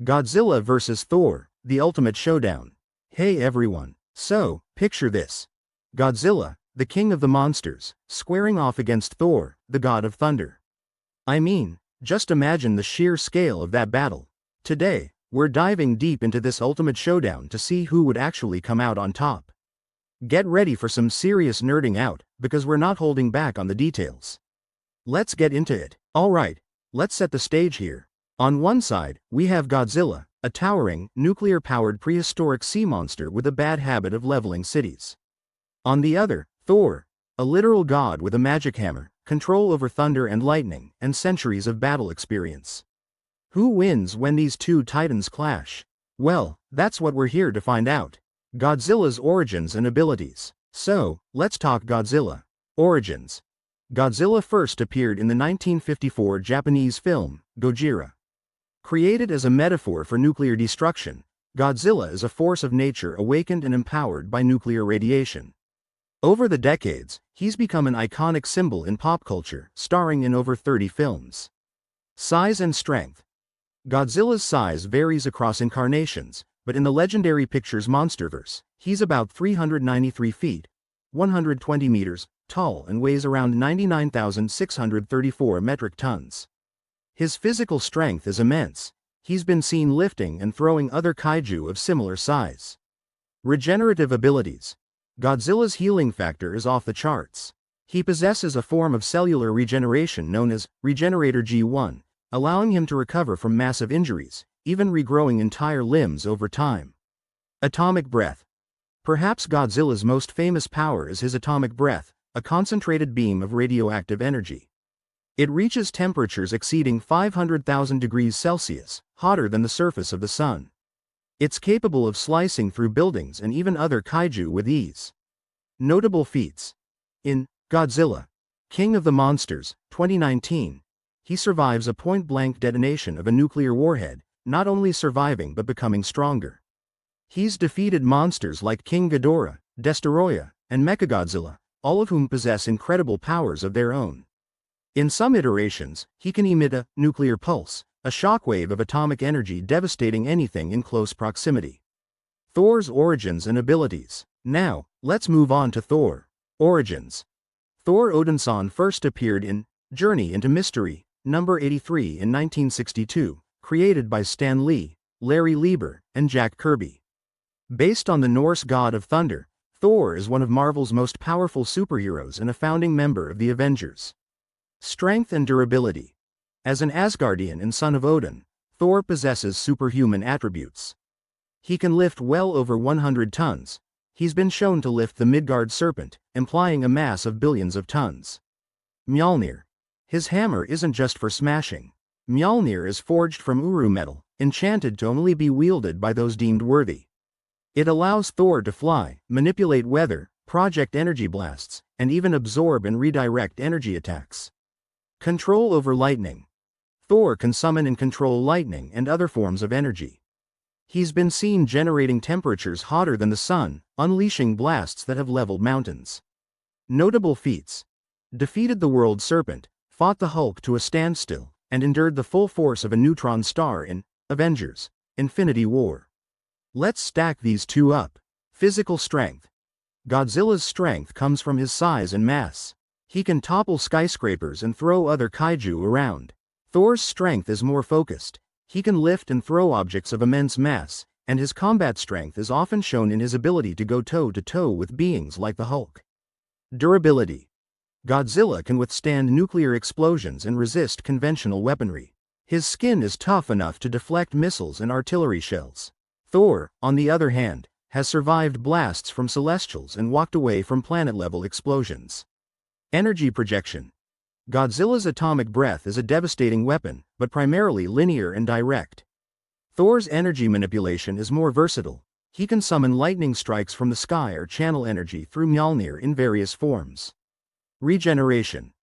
Godzilla vs. Thor, the ultimate showdown. Hey everyone. So, picture this. Godzilla, the king of the monsters, squaring off against Thor, the god of thunder. I mean, just imagine the sheer scale of that battle. Today, we're diving deep into this ultimate showdown to see who would actually come out on top. Get ready for some serious nerding out, because we're not holding back on the details. Let's get into it. Alright, let's set the stage here. On one side, we have Godzilla, a towering, nuclear-powered prehistoric sea monster with a bad habit of leveling cities. On the other, Thor, a literal god with a magic hammer, control over thunder and lightning, and centuries of battle experience. Who wins when these two titans clash? Well, that's what we're here to find out. Godzilla's origins and abilities. So, let's talk Godzilla. Origins. Godzilla first appeared in the 1954 Japanese film, Gojira. Created as a metaphor for nuclear destruction, Godzilla is a force of nature awakened and empowered by nuclear radiation. Over the decades, he's become an iconic symbol in pop culture, starring in over 30 films. Size and strength. Godzilla's size varies across incarnations, but in the legendary picture's Monsterverse, he's about 393 feet, 120 meters, tall and weighs around 99,634 metric tons. His physical strength is immense. He's been seen lifting and throwing other kaiju of similar size. Regenerative abilities. Godzilla's healing factor is off the charts. He possesses a form of cellular regeneration known as Regenerator G1, allowing him to recover from massive injuries, even regrowing entire limbs over time. Atomic breath. Perhaps Godzilla's most famous power is his atomic breath, a concentrated beam of radioactive energy. It reaches temperatures exceeding 500,000 degrees Celsius, hotter than the surface of the sun. It's capable of slicing through buildings and even other kaiju with ease. Notable feats. In Godzilla, King of the Monsters, 2019, he survives a point-blank detonation of a nuclear warhead, not only surviving but becoming stronger. He's defeated monsters like King Ghidorah, Destoroyah, and Mechagodzilla, all of whom possess incredible powers of their own. In some iterations, he can emit a nuclear pulse, a shockwave of atomic energy devastating anything in close proximity. Thor's origins and abilities. Now, let's move on to Thor. Origins. Thor Odinson first appeared in Journey into Mystery, number 83 in 1962, created by Stan Lee, Larry Lieber, and Jack Kirby. Based on the Norse god of thunder, Thor is one of Marvel's most powerful superheroes and a founding member of the Avengers. Strength and durability. As an Asgardian and son of Odin, Thor possesses superhuman attributes. He can lift well over 100 tons. He's been shown to lift the Midgard serpent, implying a mass of billions of tons. Mjolnir. His hammer isn't just for smashing. Mjolnir is forged from Uru metal, enchanted to only be wielded by those deemed worthy. It allows Thor to fly, manipulate weather, project energy blasts, and even absorb and redirect energy attacks. Control over lightning. Thor can summon and control lightning and other forms of energy. He's been seen generating temperatures hotter than the sun, unleashing blasts that have leveled mountains. Notable feats. Defeated the World Serpent, fought the Hulk to a standstill, and endured the full force of a neutron star in Avengers: Infinity War. Let's stack these two up. Physical strength. Godzilla's strength comes from his size and mass. He can topple skyscrapers and throw other kaiju around. Thor's strength is more focused. He can lift and throw objects of immense mass, and his combat strength is often shown in his ability to go toe-to-toe with beings like the Hulk. Durability. Godzilla can withstand nuclear explosions and resist conventional weaponry. His skin is tough enough to deflect missiles and artillery shells. Thor, on the other hand, has survived blasts from celestials and walked away from planet-level explosions. Energy projection. Godzilla's atomic breath is a devastating weapon, but primarily linear and direct. Thor's energy manipulation is more versatile. He can summon lightning strikes from the sky or channel energy through Mjolnir in various forms. Regeneration.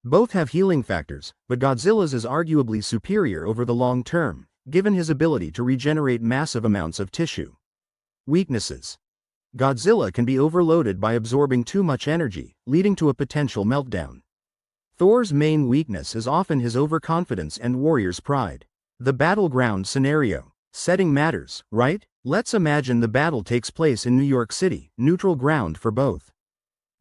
Both have healing factors, but Godzilla's is arguably superior over the long term, given his ability to regenerate massive amounts of tissue. Weaknesses. Godzilla can be overloaded by absorbing too much energy, leading to a potential meltdown. Thor's main weakness is often his overconfidence and warrior's pride. The battleground scenario. Setting matters, right? Let's imagine the battle takes place in New York City, neutral ground for both.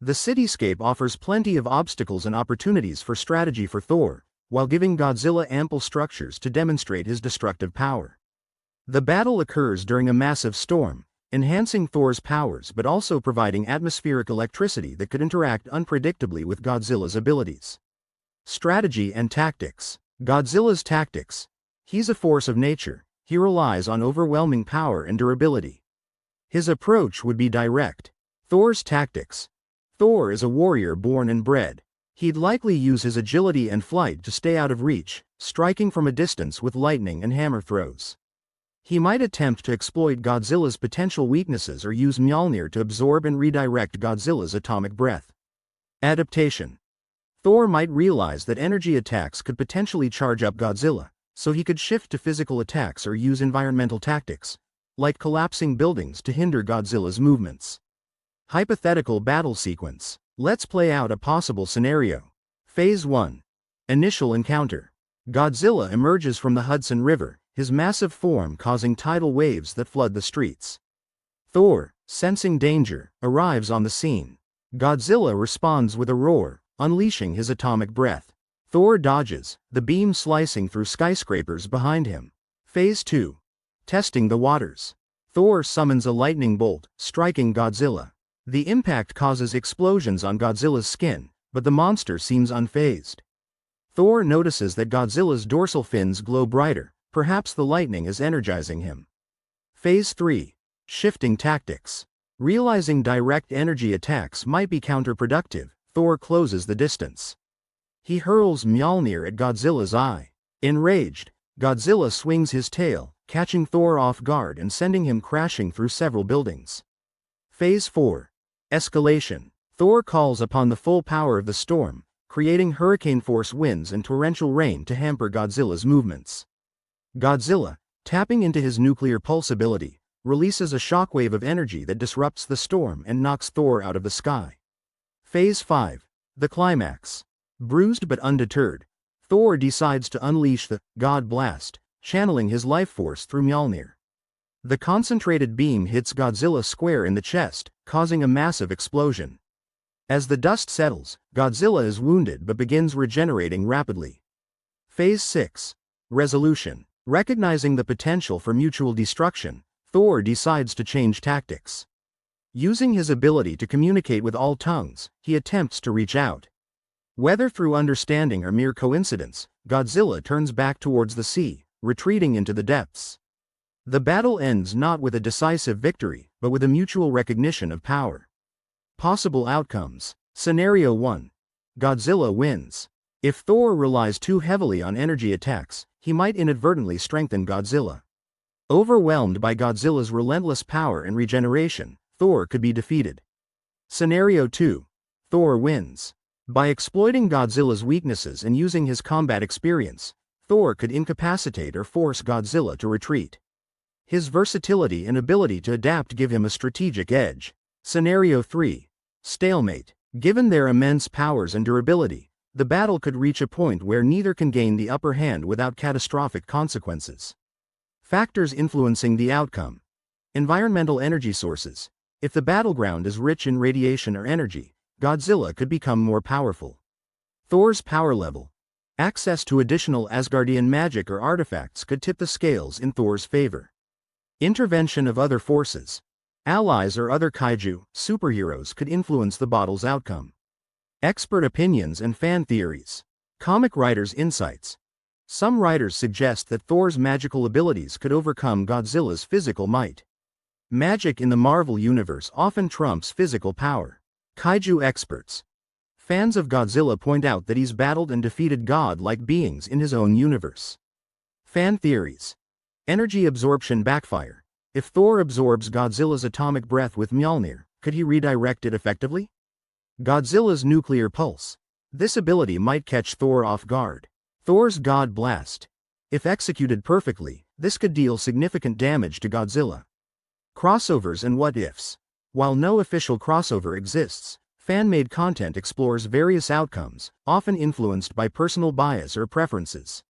The cityscape offers plenty of obstacles and opportunities for strategy for Thor, while giving Godzilla ample structures to demonstrate his destructive power. The battle occurs during a massive storm, enhancing Thor's powers but also providing atmospheric electricity that could interact unpredictably with Godzilla's abilities. Strategy and tactics. Godzilla's tactics. He's a force of nature. He relies on overwhelming power and durability. His approach would be direct. Thor's tactics. Thor is a warrior born and bred. He'd likely use his agility and flight to stay out of reach, striking from a distance with lightning and hammer throws. He might attempt to exploit Godzilla's potential weaknesses or use Mjolnir to absorb and redirect Godzilla's atomic breath. Adaptation. Thor might realize that energy attacks could potentially charge up Godzilla, so he could shift to physical attacks or use environmental tactics, like collapsing buildings to hinder Godzilla's movements. Hypothetical battle sequence. Let's play out a possible scenario. Phase 1. Initial encounter. Godzilla emerges from the Hudson River, his massive form causing tidal waves that flood the streets. Thor, sensing danger, arrives on the scene. Godzilla responds with a roar, unleashing his atomic breath. Thor dodges, the beam slicing through skyscrapers behind him. Phase 2. Testing the waters. Thor summons a lightning bolt, striking Godzilla. The impact causes explosions on Godzilla's skin, but the monster seems unfazed. Thor notices that Godzilla's dorsal fins glow brighter, perhaps the lightning is energizing him. Phase 3. Shifting tactics. Realizing direct energy attacks might be counterproductive, Thor closes the distance. He hurls Mjolnir at Godzilla's eye. Enraged, Godzilla swings his tail, catching Thor off guard and sending him crashing through several buildings. Phase 4. Escalation. Thor calls upon the full power of the storm, creating hurricane-force winds and torrential rain to hamper Godzilla's movements. Godzilla, tapping into his nuclear pulse ability, releases a shockwave of energy that disrupts the storm and knocks Thor out of the sky. Phase 5. The climax. Bruised but undeterred, Thor decides to unleash the God Blast, channeling his life force through Mjolnir. The concentrated beam hits Godzilla square in the chest, causing a massive explosion. As the dust settles, Godzilla is wounded but begins regenerating rapidly. Phase 6. Resolution. Recognizing the potential for mutual destruction, Thor decides to change tactics. Using his ability to communicate with all tongues, he attempts to reach out. Whether through understanding or mere coincidence, Godzilla turns back towards the sea, retreating into the depths. The battle ends not with a decisive victory, but with a mutual recognition of power. Possible outcomes. Scenario 1. Godzilla wins. If Thor relies too heavily on energy attacks, he might inadvertently strengthen Godzilla. Overwhelmed by Godzilla's relentless power and regeneration, Thor could be defeated. Scenario 2. Thor wins. By exploiting Godzilla's weaknesses and using his combat experience, Thor could incapacitate or force Godzilla to retreat. His versatility and ability to adapt give him a strategic edge. Scenario 3. Stalemate. Given their immense powers and durability, the battle could reach a point where neither can gain the upper hand without catastrophic consequences. Factors influencing the outcome. Environmental energy sources. If the battleground is rich in radiation or energy, Godzilla could become more powerful. Thor's power level. Access to additional Asgardian magic or artifacts could tip the scales in Thor's favor. Intervention of other forces. Allies or other kaiju, superheroes could influence the battle's outcome. Expert opinions and fan theories. Comic writers' insights. Some writers suggest that Thor's magical abilities could overcome Godzilla's physical might. Magic in the Marvel Universe often trumps physical power. Kaiju experts. Fans of Godzilla point out that he's battled and defeated god-like beings in his own universe. Fan theories. Energy absorption backfire. If Thor absorbs Godzilla's atomic breath with Mjolnir, could he redirect it effectively? Godzilla's nuclear pulse. This ability might catch Thor off guard. Thor's God Blast. If executed perfectly, this could deal significant damage to Godzilla. Crossovers and what-ifs. While no official crossover exists, fan-made content explores various outcomes, often influenced by personal bias or preferences.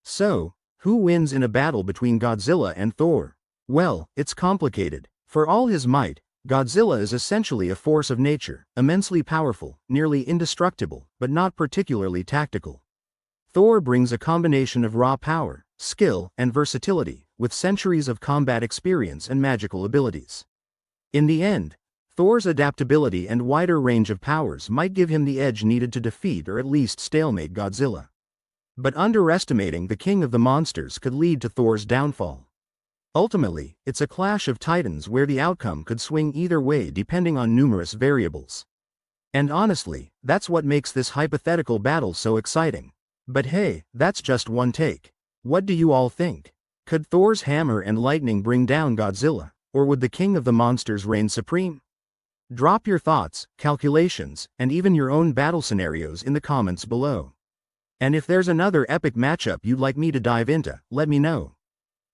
So, Who wins in a battle between Godzilla and Thor? Well, it's complicated. For all his might, Godzilla is essentially a force of nature, immensely powerful, nearly indestructible, but not particularly tactical. Thor brings a combination of raw power, skill, and versatility, with centuries of combat experience and magical abilities. In the end, Thor's adaptability and wider range of powers might give him the edge needed to defeat or at least stalemate Godzilla. But underestimating the king of the monsters could lead to Thor's downfall. Ultimately, it's a clash of titans where the outcome could swing either way depending on numerous variables. And honestly, that's what makes this hypothetical battle so exciting. But hey, that's just one take. What do you all think? Could Thor's hammer and lightning bring down Godzilla, or would the king of the monsters reign supreme? Drop your thoughts, calculations, and even your own battle scenarios in the comments below. And if there's another epic matchup you'd like me to dive into, let me know.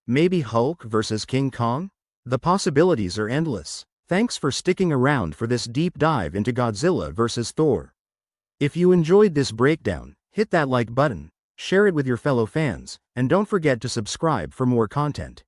Maybe Hulk versus King Kong? The possibilities are endless. Thanks for sticking around for this deep dive into Godzilla versus Thor. If you enjoyed this breakdown, hit that like button, share it with your fellow fans, and don't forget to subscribe for more content.